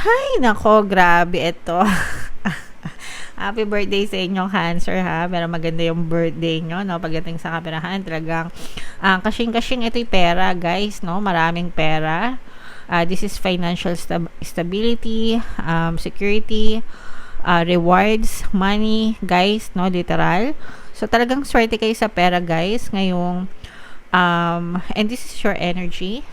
Ay, nako, grabe ito. Happy birthday sa inyong Cancer ha. Pero maganda yung birthday nyo, no? Pagdating sa kaperahan, talagang kasing-kasing ito'y pera, guys, no? Maraming pera. This is financial stability, security, rewards, money, guys, no? Literal. So, talagang swerte kayo sa pera, guys, ngayong, and this is your energy.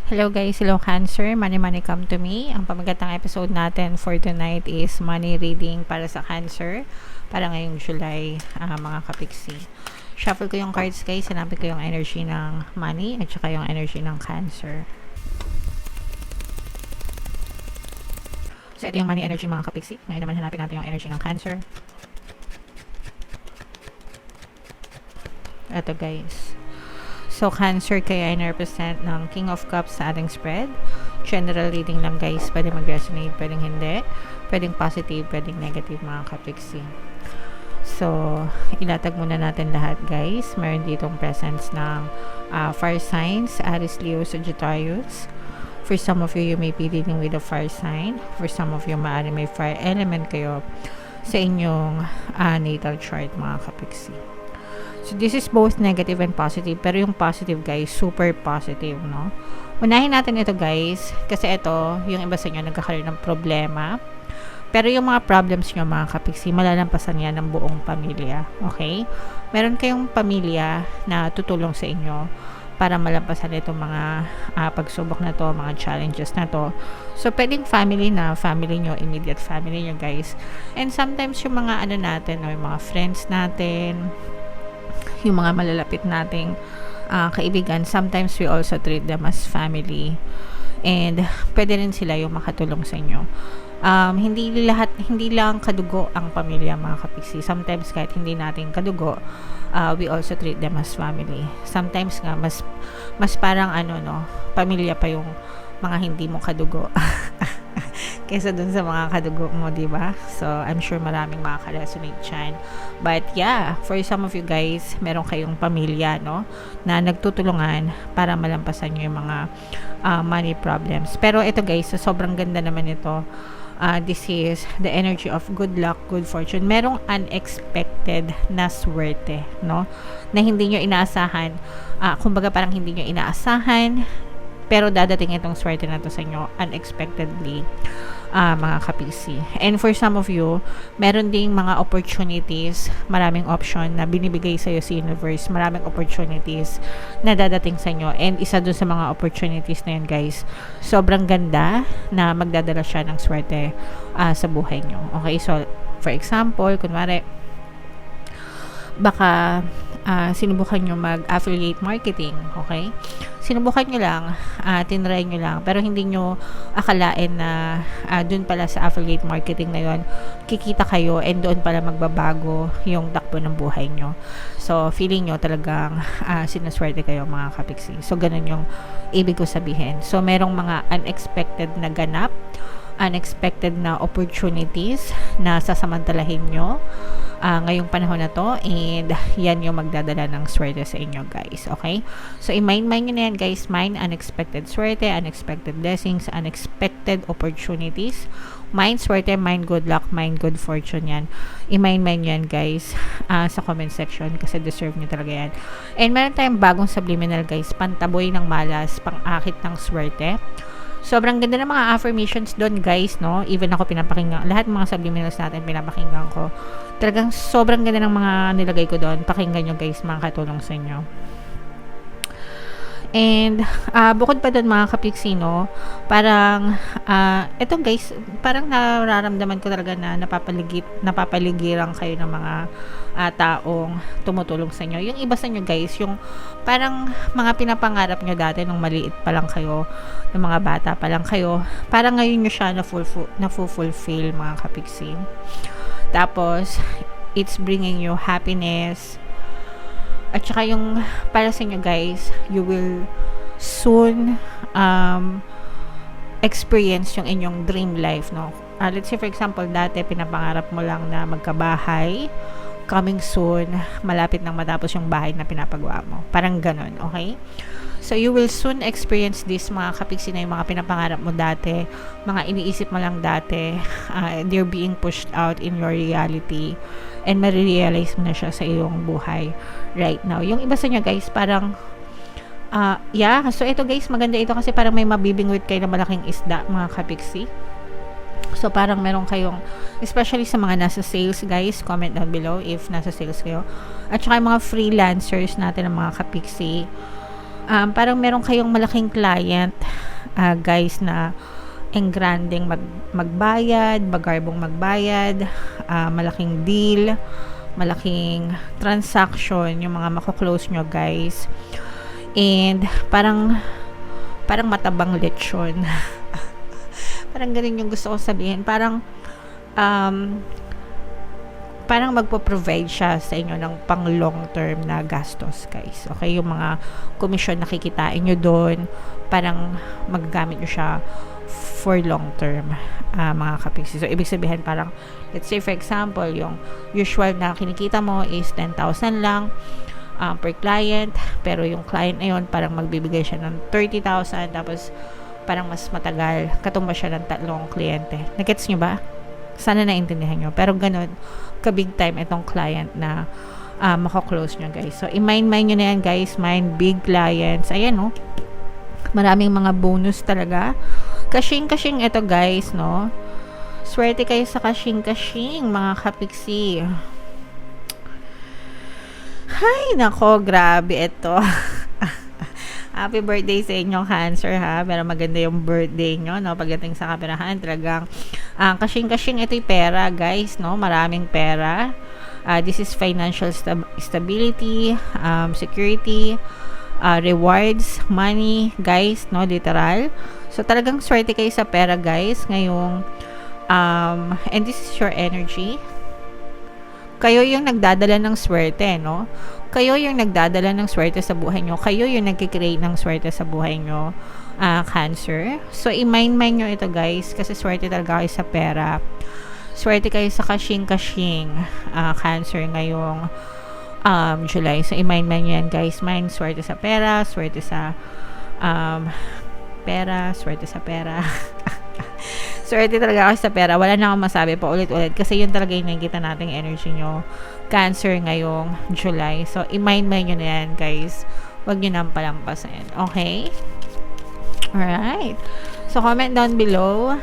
Hello guys, hello Cancer, Money Money Come to Me. Ang pamagatang episode natin for tonight is money reading para sa Cancer para ngayong July, mga kapiksi. Shuffle ko yung cards guys, hanapin ko yung energy ng money at saka yung energy ng Cancer. So ito yung money energy mga kapiksi. Ngayon naman hanapin natin yung energy ng Cancer. Ito guys. So, Cancer kaya ay represent ng King of Cups sa ating spread. General reading lang guys. Pwede mag-resonate, pwedeng hindi. Pwedeng positive, pwedeng negative mga kapiksi. So, ilatag muna natin lahat guys. Meron ditong presence ng fire signs, Aries, Leo, Sagittarius. For some of you may be dealing with a fire sign. For some of you, maaari may fire element kayo sa inyong natal chart mga kapiksi. So, this is both negative and positive. Pero yung positive, guys, super positive, no? Unahin natin ito, guys. Kasi ito, yung iba sa inyo nagkakaroon ng problema. Pero yung mga problems nyo, mga kapiksi, malalampasan yan ng buong pamilya. Okay? Meron kayong pamilya na tutulong sa inyo para malampasan itong mga pagsubok na to, mga challenges na to. So, pwedeng family na, family nyo, immediate family nyo, guys. And sometimes yung mga natin, no, yung mga friends natin, yung mga malalapit nating kaibigan, sometimes we also treat them as family and pwede rin sila yung makatulong sa inyo. Hindi lang kadugo ang pamilya mga kapiksi. Sometimes kahit hindi natin kadugo, we also treat them as family. Sometimes nga mas parang pamilya pa yung mga hindi mo kadugo kaysa dun sa mga kadugo mo, diba? So, I'm sure maraming makaka-resonate dyan. But, yeah, for some of you guys, meron kayong pamilya, no? Na nagtutulungan para malampasan nyo yung mga money problems. Pero ito guys, sobrang ganda naman ito. This is the energy of good luck, good fortune. Merong unexpected na swerte, no? Na hindi nyo inaasahan. Kumbaga parang hindi nyo inaasahan, pero dadating itong swerte na to sa inyo unexpectedly, mga kapisi. And for some of you, meron ding mga opportunities, maraming option na binibigay sa iyo sa universe, maraming opportunities na dadating sa inyo. And isa dun sa mga opportunities na yun guys, sobrang ganda na magdadala siya ng swerte sa buhay nyo. Okay, so for example, kunwari, baka sinubukan nyo mag-affiliate marketing, okay? Sinubukan nyo lang, tinry nyo lang, pero hindi nyo akalain na dun pala sa affiliate marketing na yon kikita kayo and doon pala magbabago yung takbo ng buhay nyo. So, feeling nyo talagang sinaswerte kayo mga kapiksi. So, ganun yung ibig ko sabihin. So, merong mga unexpected na ganap, unexpected na opportunities na sasamantalahin nyo ngayong panahon na to, and yan yung magdadala ng swerte sa inyo guys. Okay, so i-mind nyo na yan guys. Mind unexpected swerte, unexpected blessings, unexpected opportunities, mind swerte, mind good luck, mind good fortune. Yan, i-mind nyo yan guys sa comment section kasi deserve nyo talaga yan. And meron tayong bagong subliminal guys, pantaboy ng malas, pang-akit ng swerte. Sobrang ganda ng mga affirmations doon guys, no? Even ako pinapakinggan, lahat ng mga subliminals natin pinapakinggan ko. Talagang sobrang ganda ng mga nilagay ko doon. Pakinggan nyo guys, makakatulong sa inyo. And bukod pa doon mga kapiksino, parang eto guys, parang nararamdaman ko talaga na napapaligiran kayo ng mga taong tumutulong sa inyo. Yung iba sa inyo guys, yung parang mga pinapangarap nyo dati nung maliit pa lang kayo, ng mga bata pa lang kayo, parang ngayon nyo siya na-fulfill mga kapiksin. Tapos it's bringing you happiness. At saka yung para sa inyo guys, you will soon experience yung inyong dream life, no? let's say for example, dati pinapangarap mo lang na magkabahay, coming soon, malapit nang matapos yung bahay na pinapagawa mo. Parang ganun, okay? So, you will soon experience this, mga kapiksi, na yung mga pinapangarap mo dati, mga iniisip mo lang dati, they're being pushed out in your reality, and marirealize mo na siya sa iyong buhay right now. Yung iba sa inyo, guys, parang, so ito guys, maganda ito kasi parang may mabibingwit kayo na malaking isda, mga kapiksi. So, parang meron kayong, especially sa mga nasa sales, guys, comment down below if nasa sales kayo. At saka yung mga freelancers natin ng mga kapiksi, parang meron kayong malaking client, guys, na engranding magbayad, bagarbong magbayad, malaking deal, malaking transaction, yung mga mako-close nyo, guys. And, parang matabang lechon. Parang ganun yung gusto ko sabihin. Parang magpo-provide siya sa inyo ng pang long term na gastos, guys. Okay, yung mga commission na kikitain nyo doon, parang magagamit nyo siya for long term, mga kapiksi. So, ibig sabihin parang, let's say for example, yung usual na kinikita mo is 10,000 lang per client, pero yung client na yun parang magbibigay siya ng 30,000, tapos parang mas matagal, katumba siya ng 3 kliyente. Nagets nyo ba? Sana naintindihan nyo. Pero ganun, ka-big time itong client na mako-close nyo, guys. So, i-mind nyo na yan, guys. Mind big clients. Ayan, no? Maraming mga bonus talaga. Kashing-kashing ito, guys, no? Swerte kayo sa kashing-kashing, mga kapiksi. Hay, nako, grabe ito. Happy birthday sa inyong Cancer, ha? Pero maganda yung birthday nyo, no? Pagdating sa kaperahan, talagang kashing-kashing ito yung pera, guys, no? Maraming pera. This is financial stability, security, rewards, money, guys, no? Literal. So, talagang swerte kayo sa pera, guys, ngayong, and this is your energy. Kayo yung nagdadala ng swerte, no? Kayo yung nagdadala ng swerte sa buhay nyo. Kayo yung nagkikreate ng swerte sa buhay nyo, Cancer. So, i-mind nyo ito, guys, kasi swerte talaga kayo sa pera. Swerte kayo sa kashing-kashing, Cancer, ngayong July. So, i-mind nyo yan, guys. Mind, swerte sa pera, swerte sa swerte sa pera. Swerte talaga kasi sa pera. Wala na akong masabi pa ulit-ulit kasi yun talaga yung nakikita nating energy nyo, Cancer, ngayong July. So, i-mind nyo na yan, guys. Huwag nyo nang palampasin. Okay? Alright. So, comment down below,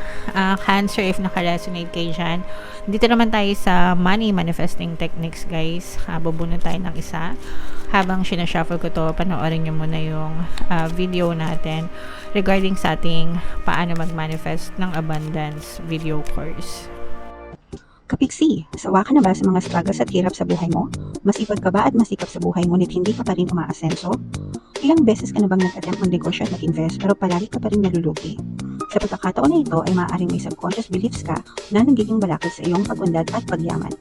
Cancer, if naka-resonate kayo dyan. Dito naman tayo sa money manifesting techniques, guys. Bubunod tayo ng isa. Habang sinashuffle ko to, panoorin nyo muna yung video natin regarding sa ating paano mag-manifest ng abundance video course. Kapiksi, sawa ka na ba sa mga struggles at hirap sa buhay mo? Masipag ka ba at masikap sa buhay ngunit hindi ka pa rin umaasenso? Ilang beses ka na bang nag-attempt mag-negosyo at mag-invest pero palagi ka pa rin nalulugi? Sa pagkakataon na ito ay maaaring may subconscious beliefs ka na nagiging balakid sa iyong pag-unlad at pagyaman.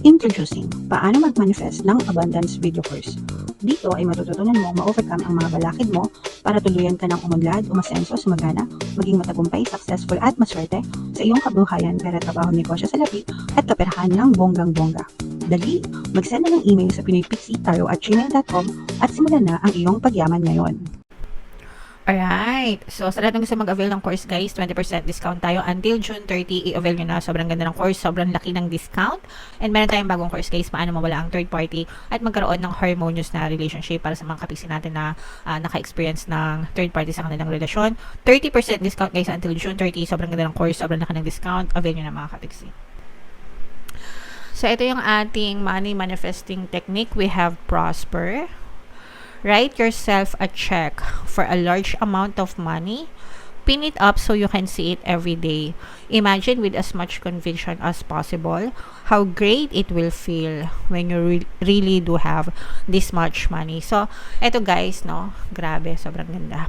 Introducing, paano mag-manifest ng abundance video course. Dito ay matututunan mo ma-overcome ang mga balakid mo para tuluyan ka ng umunlad, umasenso, sumagana, maging matagumpay, successful at maswerte sa iyong kabuhayan, pera, trabaho, negosyo sa labi at kaperahan ng bonggang-bongga. Dali, mag-send na ng email sa pinoypixie@gmail.com at simulan na ang iyong pagyaman ngayon. Alright. So, sa lahat ng gusto mag-avail ng course, guys, 20% discount tayo until June 30. I-avail nyo na. Sobrang ganda ng course. Sobrang laki ng discount. And meron tayong bagong course, guys, paano mawala ang third party at magkaroon ng harmonious na relationship para sa mga kapiksi natin na naka-experience ng third party sa kanilang relasyon. 30% discount, guys, until June 30. Sobrang ganda ng course. Sobrang laki ng discount. Avail nyo na, mga kapiksi. So, ito yung ating money manifesting technique. We have Prosper. Write yourself a check for a large amount of money. Pin it up so you can see it every day. Imagine with as much conviction as possible how great it will feel when you really do have this much money. So, eto guys, no? Grabe, sobrang ganda.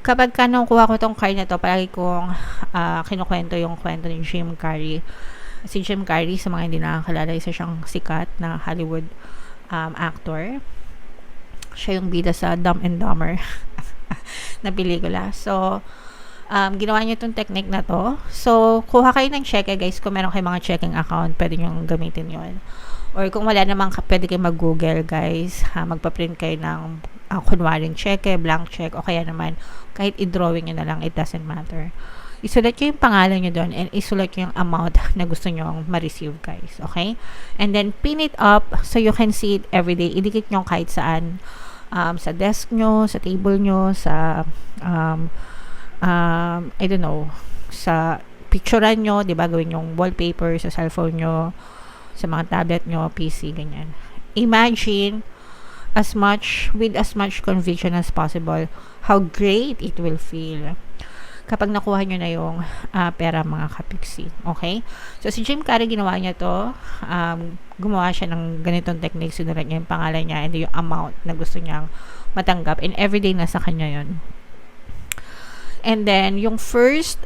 Kapag nakuha ko tong card na to, palagi kong kinukwento yung kwento ni Jim Carrey. Si Jim Carrey, sa mga hindi nakakilala, isa siyang sikat na Hollywood actor. Siya yung bida sa Dumb and Dumber na pelikula. So, ginawa niyo itong technique na to. So, kuha kayo ng cheque guys. Kung meron kayo mga checking account, pwede nyo gamitin yon. Or kung wala naman, pwede kayo mag-google guys. Magpa-print kayo ng kunwaring cheque, blank check, o kaya naman, kahit i-drawing nyo na lang, it doesn't matter. Isulat nyo yung pangalan nyo doon and isulat nyo yung amount na gusto nyo ma-receive guys. Okay? And then, pin it up so you can see it everyday. Idikit nyo kahit saan. Sa desk nyo, sa table nyo, sa I don't know, sa picturean nyo, di ba, gawin yung wallpaper sa cellphone nyo, sa mga tablet nyo, PC, ganyan. Imagine with as much conviction as possible how great it will feel kapag nakuha nyo na yung pera mga kapiksi. Okay? So, si Jim Carrey, ginawa niya to. Gumawa siya ng ganitong technique. Sinulat niya yung pangalan niya and yung amount na gusto niyang matanggap. And everyday nasa kanya yun. And then, yung first,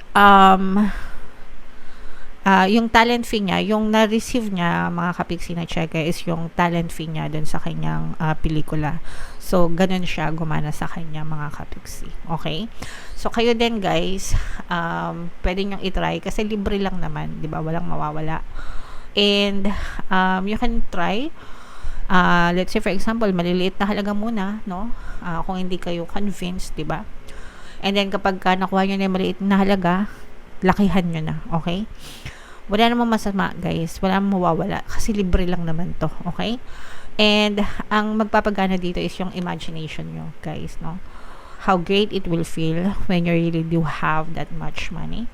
yung talent fee niya, yung na-receive niya, mga kapiksi na cheque, is yung talent fee niya dun sa kanyang pelikula. So, ganun siya gumana sa kanya, mga kapiksi. Okay? So, kayo din, guys, pwede nyo itry kasi libre lang naman, di ba? Walang mawawala. And, you can try, let's say, for example, maliliit na halaga muna, no? Kung hindi kayo convinced, di ba? And then, kapag nakuha nyo na yung maliit na halaga, lakihan nyo na, okay? Wala namang masama, guys. Wala namang mawawala. Kasi libre lang naman to, okay? And, ang magpapagana dito is yung imagination nyo, guys, no? How great it will feel when you really do have that much money.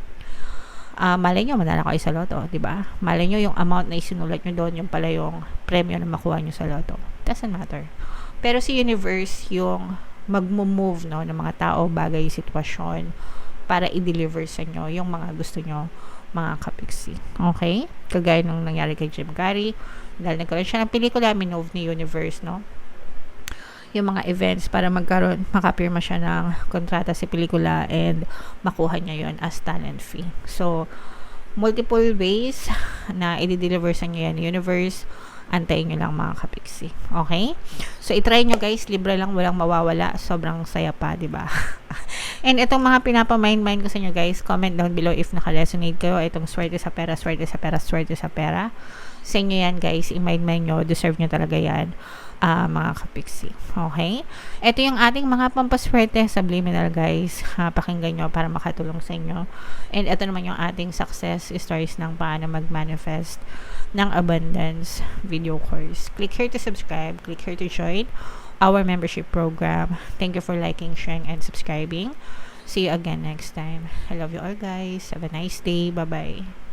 Malay nyo, manala kayo sa loto, di ba? Malay nyo, yung amount na isinulat nyo doon, yung pala yung premyo na makuha nyo sa loto. Doesn't matter. Pero si universe, yung magmo-move, no, ng mga tao, bagay, sitwasyon, para i-deliver sa inyo yung mga gusto nyo, mga kapiksi. Okay? Kagaya nung nangyari kay Jim Carrey, dahil nagkaroon siya ng pelikula, minove ni universe, no? Yung mga events para makapirma siya ng kontrata sa pelikula and makuha niya yon as talent fee. So, multiple ways na i-deliver sa inyo yan universe. Antayin nyo lang, mga kapiksi. Okay? So, itry nyo guys. Libre lang, walang mawawala. Sobrang saya pa, diba? And itong mga pinapamind-mind ko sa inyo guys, comment down below if naka-resonate kayo. Itong swerte sa pera, swerte sa pera, swerte sa pera. Sa inyo yan guys, i-mind nyo. Deserve nyo talaga yan, mga kapiksi. Okay? Ito yung ating mga pampaswerte subliminal guys. Pakinggan nyo para makatulong sa inyo. And ito naman yung ating success stories ng paano mag-manifest ng abundance video course. Click here to subscribe. Click here to join our membership program. Thank you for liking, sharing, and subscribing. See you again next time. I love you all guys. Have a nice day. Bye-bye.